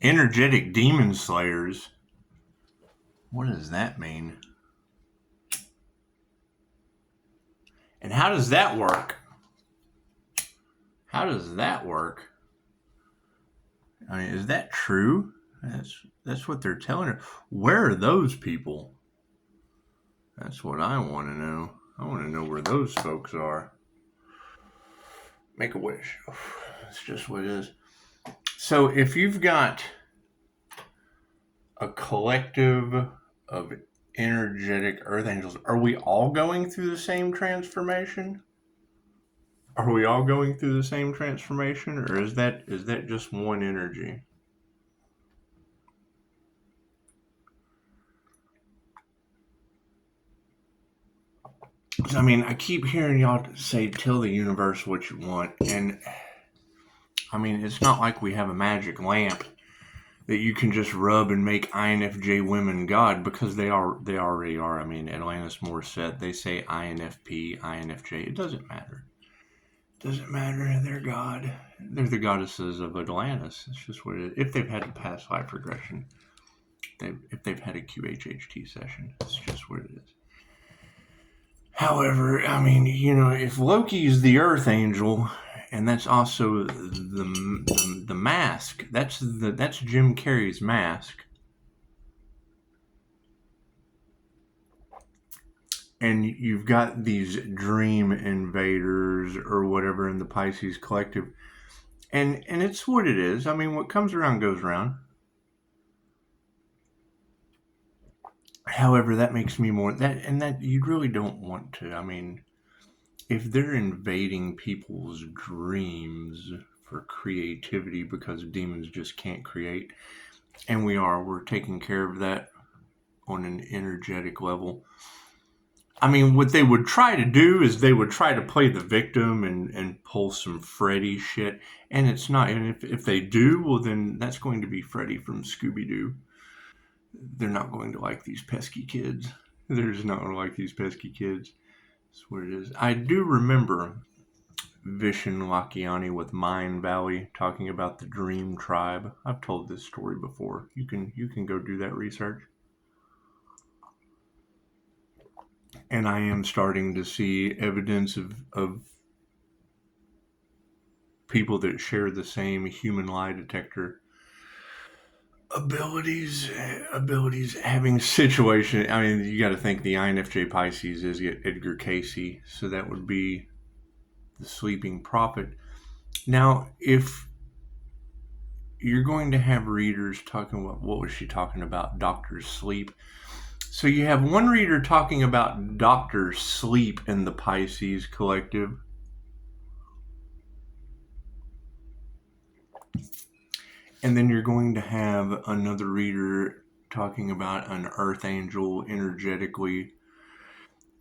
Energetic demon slayers. What does that mean? And how does that work? How does that work? I mean, is that true? That's what they're telling her. Where are those people? That's what I want to know. I want to know where those folks are. Make a wish. That's just what it is. So if you've got a collective of energetic earth angels, are we all going through the same transformation? Are we all going through the same transformation, or is that just one energy? I mean, I keep hearing y'all say, tell the universe what you want. And I mean, it's not like we have a magic lamp that you can just rub and make INFJ women God, because they already are. I mean, Atlantis Morissette, they say INFP, INFJ. It doesn't matter. It doesn't matter. They're God. They're the goddesses of Atlantis. It's just what it is. If they've had a past life regression, if they've had a QHHT session, it's just what it is. However, I mean, if Loki is the Earth Angel, and that's also the mask. That's Jim Carrey's mask. And you've got these dream invaders or whatever in the Pisces collective, and it's what it is. I mean, what comes around goes around. However, that makes me more that you really don't want to. I mean, if they're invading people's dreams for creativity because demons just can't create, and we're taking care of that on an energetic level. I mean, what they would try to do is they would try to play the victim and pull some Freddy shit, and it's not. And if they do, well, then that's going to be Freddy from Scooby-Doo. They're not going to like these pesky kids. They're just not going to like these pesky kids. That's what it is. I do remember Vishen Lakhiani with Mind Valley talking about the Dream Tribe. I've told this story before. You can go do that research. And I am starting to see evidence of people that share the same human lie detector abilities having situation. I mean, you got to think the INFJ Pisces is Edgar Casey, so that would be the sleeping prophet. Now, if you're going to have readers talking about, what was she talking about? Dr. Sleep. So you have one reader talking about Dr. Sleep in the Pisces collective. And then you're going to have another reader talking about an earth angel energetically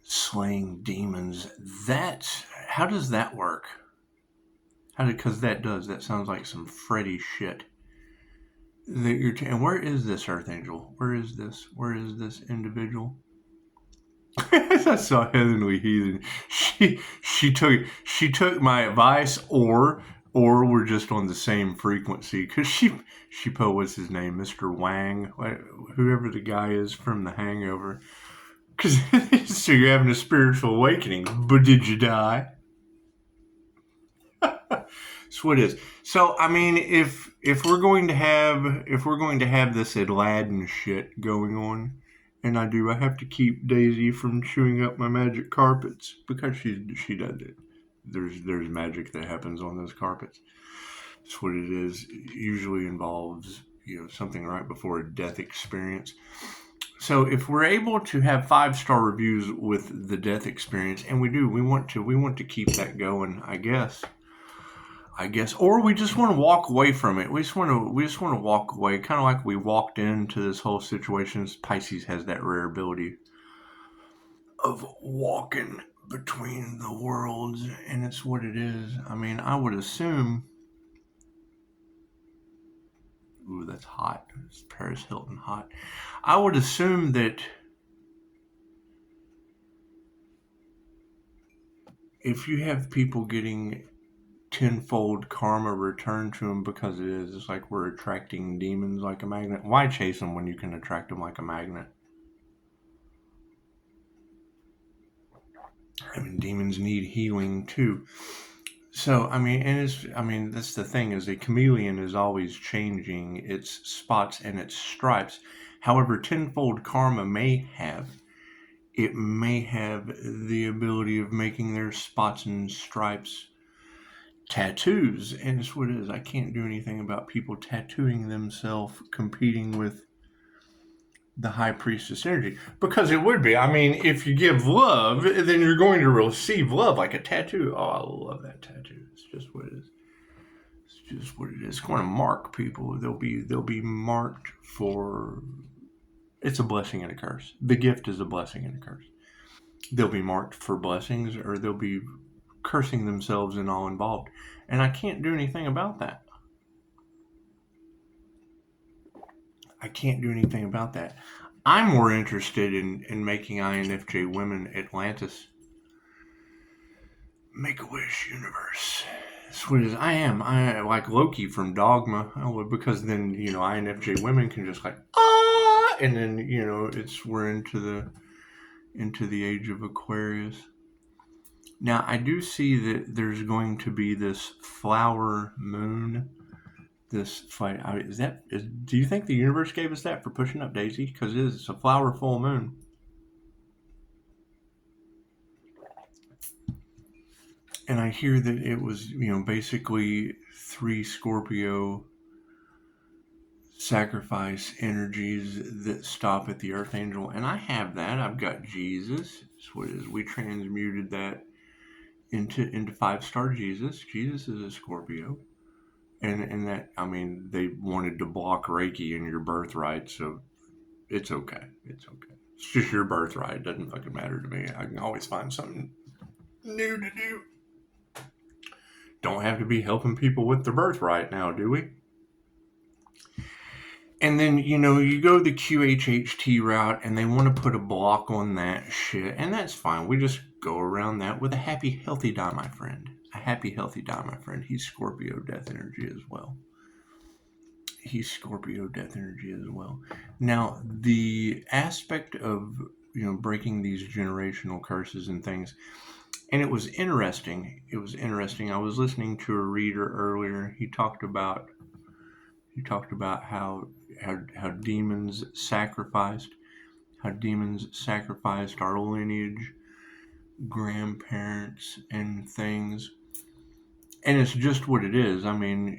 slaying demons. How does that work? Because that sounds like some Freddy shit. And where is this earth angel? Where is this individual? I saw Heavenly Heathen. She took my advice, or we're just on the same frequency, because she put, what's his name, Mr. Wang, whoever the guy is from The Hangover. Because so you're having a spiritual awakening, but did you die? That's what it is. So I mean, if we're going to have this Aladdin shit going on, and I have to keep Daisy from chewing up my magic carpets, because she does it. There's magic that happens on those carpets. That's what it is. It usually involves something right before a death experience. So if we're able to have 5-star reviews with the death experience, and we want to keep that going, I guess, or we just want to walk away from it. We just want to walk away, kind of like we walked into this whole situation. Pisces has that rare ability of walking between the worlds, and it's what it is. I mean, I would assume. Ooh, that's hot. It's Paris Hilton hot. I would assume that if you have people getting tenfold karma return to them, because it is. It's like we're attracting demons like a magnet. Why chase them when you can attract them like a magnet? I mean, demons need healing too. So, I mean, that's the thing, is a chameleon is always changing its spots and its stripes. However, tenfold karma may have the ability of making their spots and stripes tattoos. And it's what it is. I can't do anything about people tattooing themselves competing with the high priestess energy, because it would be. I mean, if you give love, then you're going to receive love, like a tattoo. Oh, I love that tattoo. It's just what it is. It's just what it is. It's going to mark people. They'll be marked for. It's a blessing and a curse. The gift is a blessing and a curse. They'll be marked for blessings, or they'll be cursing themselves and all involved. And I can't do anything about that. I can't do anything about that. I'm more interested in making INFJ women Atlantis. Make-A-Wish universe. That's what it is. I like Loki from Dogma. Because then, INFJ women can just like, and then, we're into the age of Aquarius. Now, I do see that there's going to be this flower moon. This fight. Do you think the universe gave us that for pushing up Daisy? Because it's a flower full moon. And I hear that it was, basically 3 Scorpio sacrifice energies that stop at the Archangel. And I have that. I've got Jesus. That's what it is. We transmuted that into 5-star Jesus. Jesus is a Scorpio. And that, I mean, they wanted to block Reiki in your birthright, so it's okay. It's okay. It's just your birthright. It doesn't fucking matter to me. I can always find something new to do. Don't have to be helping people with their birthright now, do we? And then, you go the QHHT route, and they want to put a block on that shit, and that's fine. We just go around that with a happy, healthy die, my friend. A happy, healthy die, my friend. He's Scorpio death energy as well. Now, the aspect of, breaking these generational curses and things, and it was interesting. I was listening to a reader earlier. He talked about how demons sacrificed our lineage, grandparents, and things. And it's just what it is. I mean,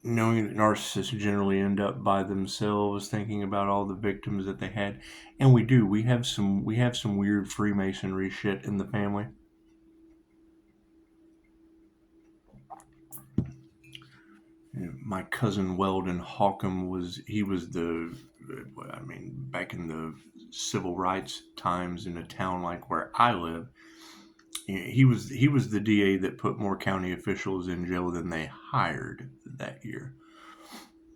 knowing that narcissists generally end up by themselves, thinking about all the victims that they had, and we do. We have some weird Freemasonry shit in the family. My cousin Weldon Hawcom was back in the civil rights times in a town like where I live. He was the DA that put more county officials in jail than they hired that year.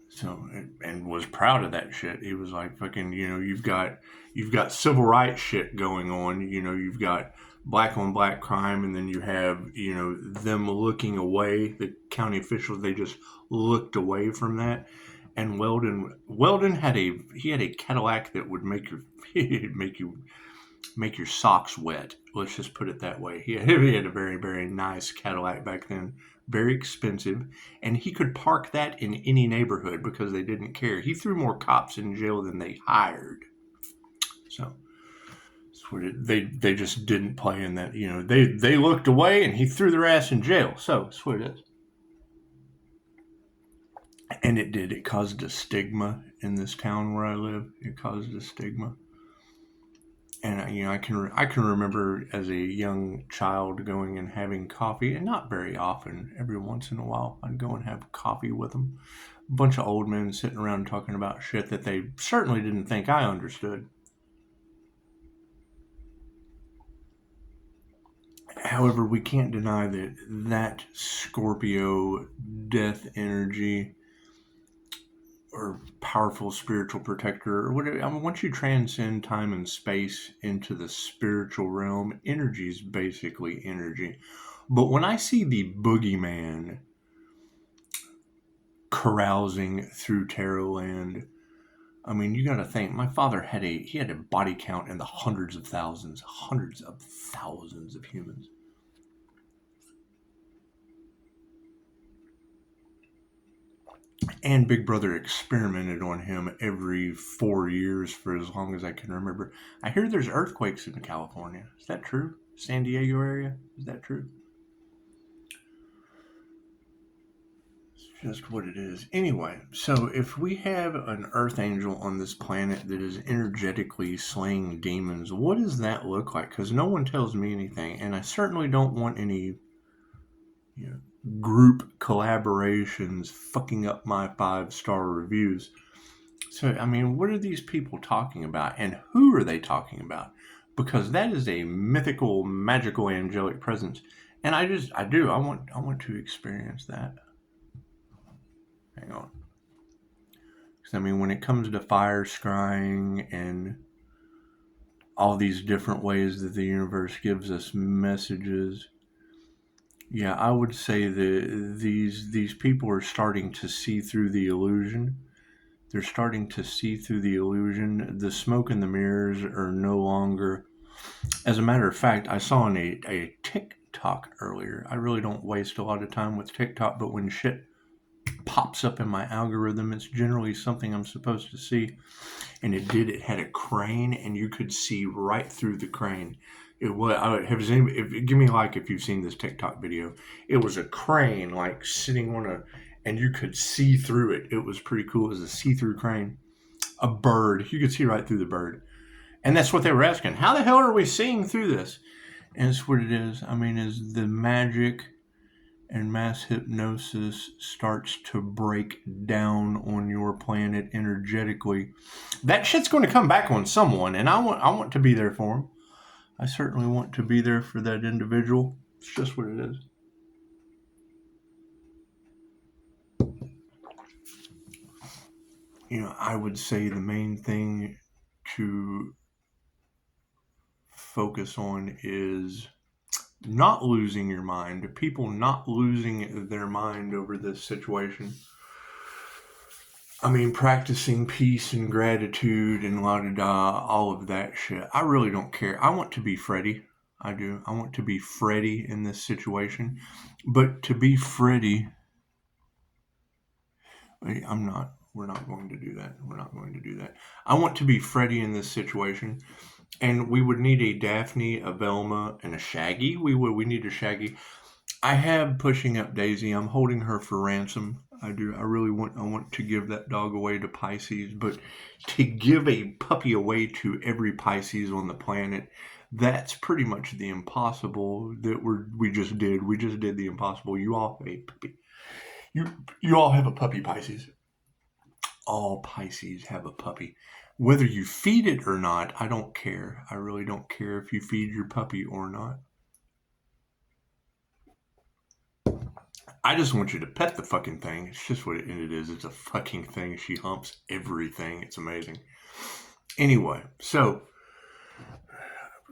So, and was proud of that shit. He was like, fucking, you've got civil rights shit going on. You've got black on black crime, and then you have, them looking away. The county officials, they just looked away from that. And Weldon had a Cadillac that would make your socks wet. Let's just put it that way. He had a very, very nice Cadillac back then, very expensive, and he could park that in any neighborhood because they didn't care. He threw more cops in jail than they hired. So they just didn't play in that. They looked away, and he threw their ass in jail. So that's what it is. And it did. It caused a stigma in this town where I live. It caused a stigma. And I can remember as a young child going and having coffee, and not very often. Every once in a while, I'd go and have coffee with them. A bunch of old men sitting around talking about shit that they certainly didn't think I understood. However, we can't deny that Scorpio death energy, or powerful spiritual protector, or whatever. I mean, once you transcend time and space into the spiritual realm, energy is basically energy. But when I see the boogeyman carousing through tarot land, I mean, you got to think. My father had a body count in the hundreds of thousands of humans. And Big Brother experimented on him every 4 years for as long as I can remember. I hear there's earthquakes in California. Is that true? San Diego area? Is that true? It's just what it is. Anyway, so if we have an earth angel on this planet that is energetically slaying demons, what does that look like? Because no one tells me anything, and I certainly don't want any group collaborations fucking up my 5-star reviews. So, I mean, what are these people talking about, and who are they talking about? Because that is a mythical, magical, angelic presence, and I want to experience that. Hang on. Because, I mean, when it comes to fire scrying and all these different ways that the universe gives us messages, yeah, I would say that these people are starting to see through the illusion. They're starting to see through the illusion. The smoke and the mirrors are no longer. As a matter of fact, I saw on a TikTok earlier. I really don't waste a lot of time with TikTok, but when shit pops up in my algorithm, it's generally something I'm supposed to see. And it had a crane, and you could see right through the crane. It was. Give me a like if you've seen this TikTok video. It was a crane like sitting on a, and you could see through it. It was pretty cool. It was a see-through crane. A bird. You could see right through the bird. And that's what they were asking. How the hell are we seeing through this? And it's what it is. I mean, as the magic and mass hypnosis starts to break down on your planet energetically, that shit's going to come back on someone, and I want to be there for them. I certainly want to be there for that individual. It's just what it is. I would say the main thing to focus on is not losing your mind. People not losing their mind over this situation. I mean, practicing peace and gratitude and la-da-da, all of that shit. I really don't care. I want to be Freddy. I do. I want to be Freddy in this situation. But to be Freddy, I'm not. We're not going to do that. We're not going to do that. I want to be Freddy in this situation. And we would need a Daphne, a Velma, and a Shaggy. We need a Shaggy. I have pushing up Daisy. I'm holding her for ransom. I do. I want to give that dog away to Pisces, but to give a puppy away to every Pisces on the planet, that's pretty much the impossible that we just did. We just did the impossible. You all have a puppy. You all have a puppy, Pisces. All Pisces have a puppy. Whether you feed it or not, I don't care. I really don't care if you feed your puppy or not. I just want you to pet the fucking thing. It's just what it is. It's a fucking thing. She humps everything. It's amazing. Anyway, so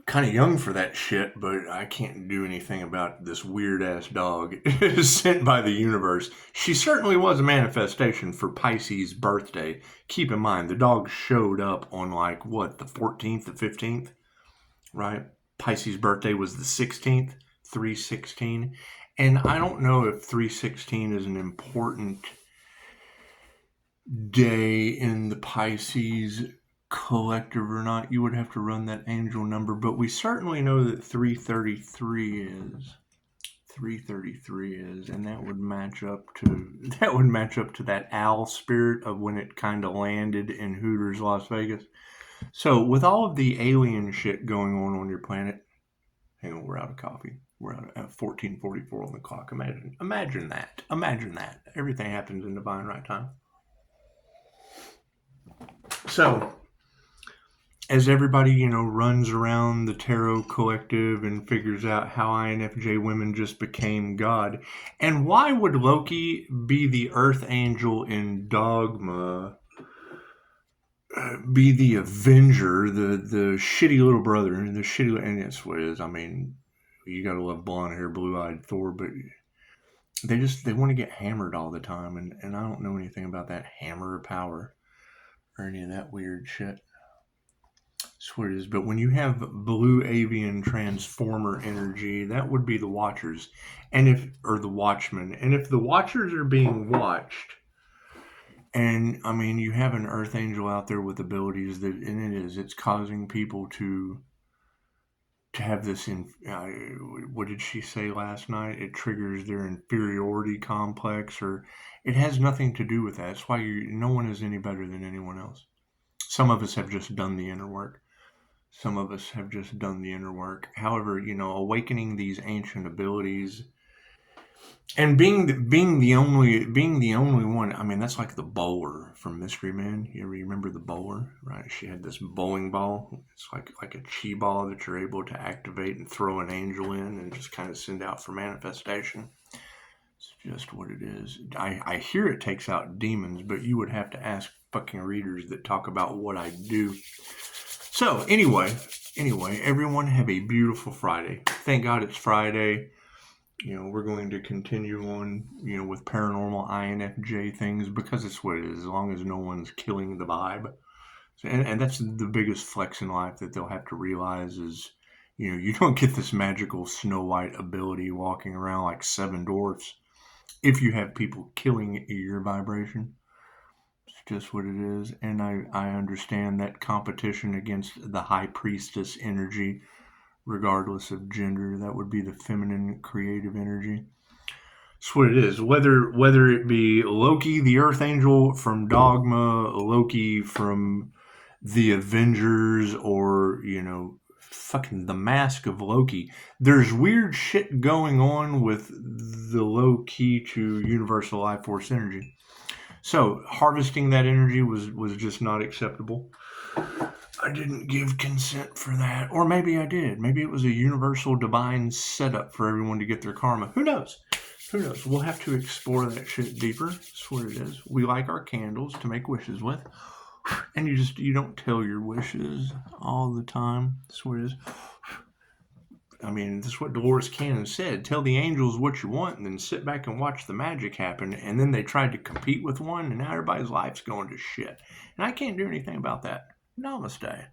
kind of young for that shit, but I can't do anything about this weird ass dog sent by the universe. She certainly was a manifestation for Pisces' birthday. Keep in mind, the dog showed up on the 14th, the 15th, right? Pisces' birthday was the 16th, 3/16. And I don't know if 3/16 is an important day in the Pisces collective or not. You would have to run that angel number, but we certainly know that 333 is. 333 is, and that would match up to that owl spirit of when it kind of landed in Hooters, Las Vegas. So with all of the alien shit going on your planet, hang on, we're out of coffee. We're at 14:44 on the clock. Imagine that. Imagine that. Everything happens in divine right time. So, as everybody, runs around the tarot collective and figures out how INFJ women just became God, and why would Loki be the Earth Angel in Dogma, be the Avenger, the shitty little brother, and that's what it is. I mean, you gotta love blonde hair, blue-eyed Thor, but they want to get hammered all the time, and I don't know anything about that hammer power or any of that weird shit. That's what it is. But when you have blue avian transformer energy, that would be the Watchers, or the Watchmen, and if the Watchers are being watched, and I mean you have an Earth Angel out there with abilities it's causing people to have this what did she say last night? It triggers their inferiority complex, or it has nothing to do with that. That's why no one is any better than anyone else. Some of us have just done the inner work. However, awakening these ancient abilities and being the only one. I mean, that's like the bowler from Mystery Men. You remember the bowler, right? She had this bowling ball. It's like a chi ball that you're able to activate and throw an angel in and just kind of send out for manifestation. It's just what it is. I hear it takes out demons, but you would have to ask fucking readers that talk about what I do. So anyway, everyone have a beautiful Friday. Thank God it's Friday. We're going to continue on, with paranormal INFJ things because it's what it is, as long as no one's killing the vibe. And that's the biggest flex in life that they'll have to realize is, you don't get this magical Snow White ability walking around like seven dwarfs if you have people killing your vibration. It's just what it is. And I understand that competition against the High Priestess energy, regardless of gender, that would be the feminine creative energy. That's what it is. Whether it be Loki, the Earth Angel from Dogma, Loki from the Avengers, or fucking the Mask of Loki. There's weird shit going on with the low key to universal life force energy. So harvesting that energy was just not acceptable. I didn't give consent for that. Or maybe I did. Maybe it was a universal divine setup for everyone to get their karma. Who knows? We'll have to explore that shit deeper. That's what it is. We like our candles to make wishes with. And you don't tell your wishes all the time. That's what it is. I mean, that's what Dolores Cannon said. Tell the angels what you want and then sit back and watch the magic happen. And then they tried to compete with one, and now everybody's life's going to shit. And I can't do anything about that. Namaste.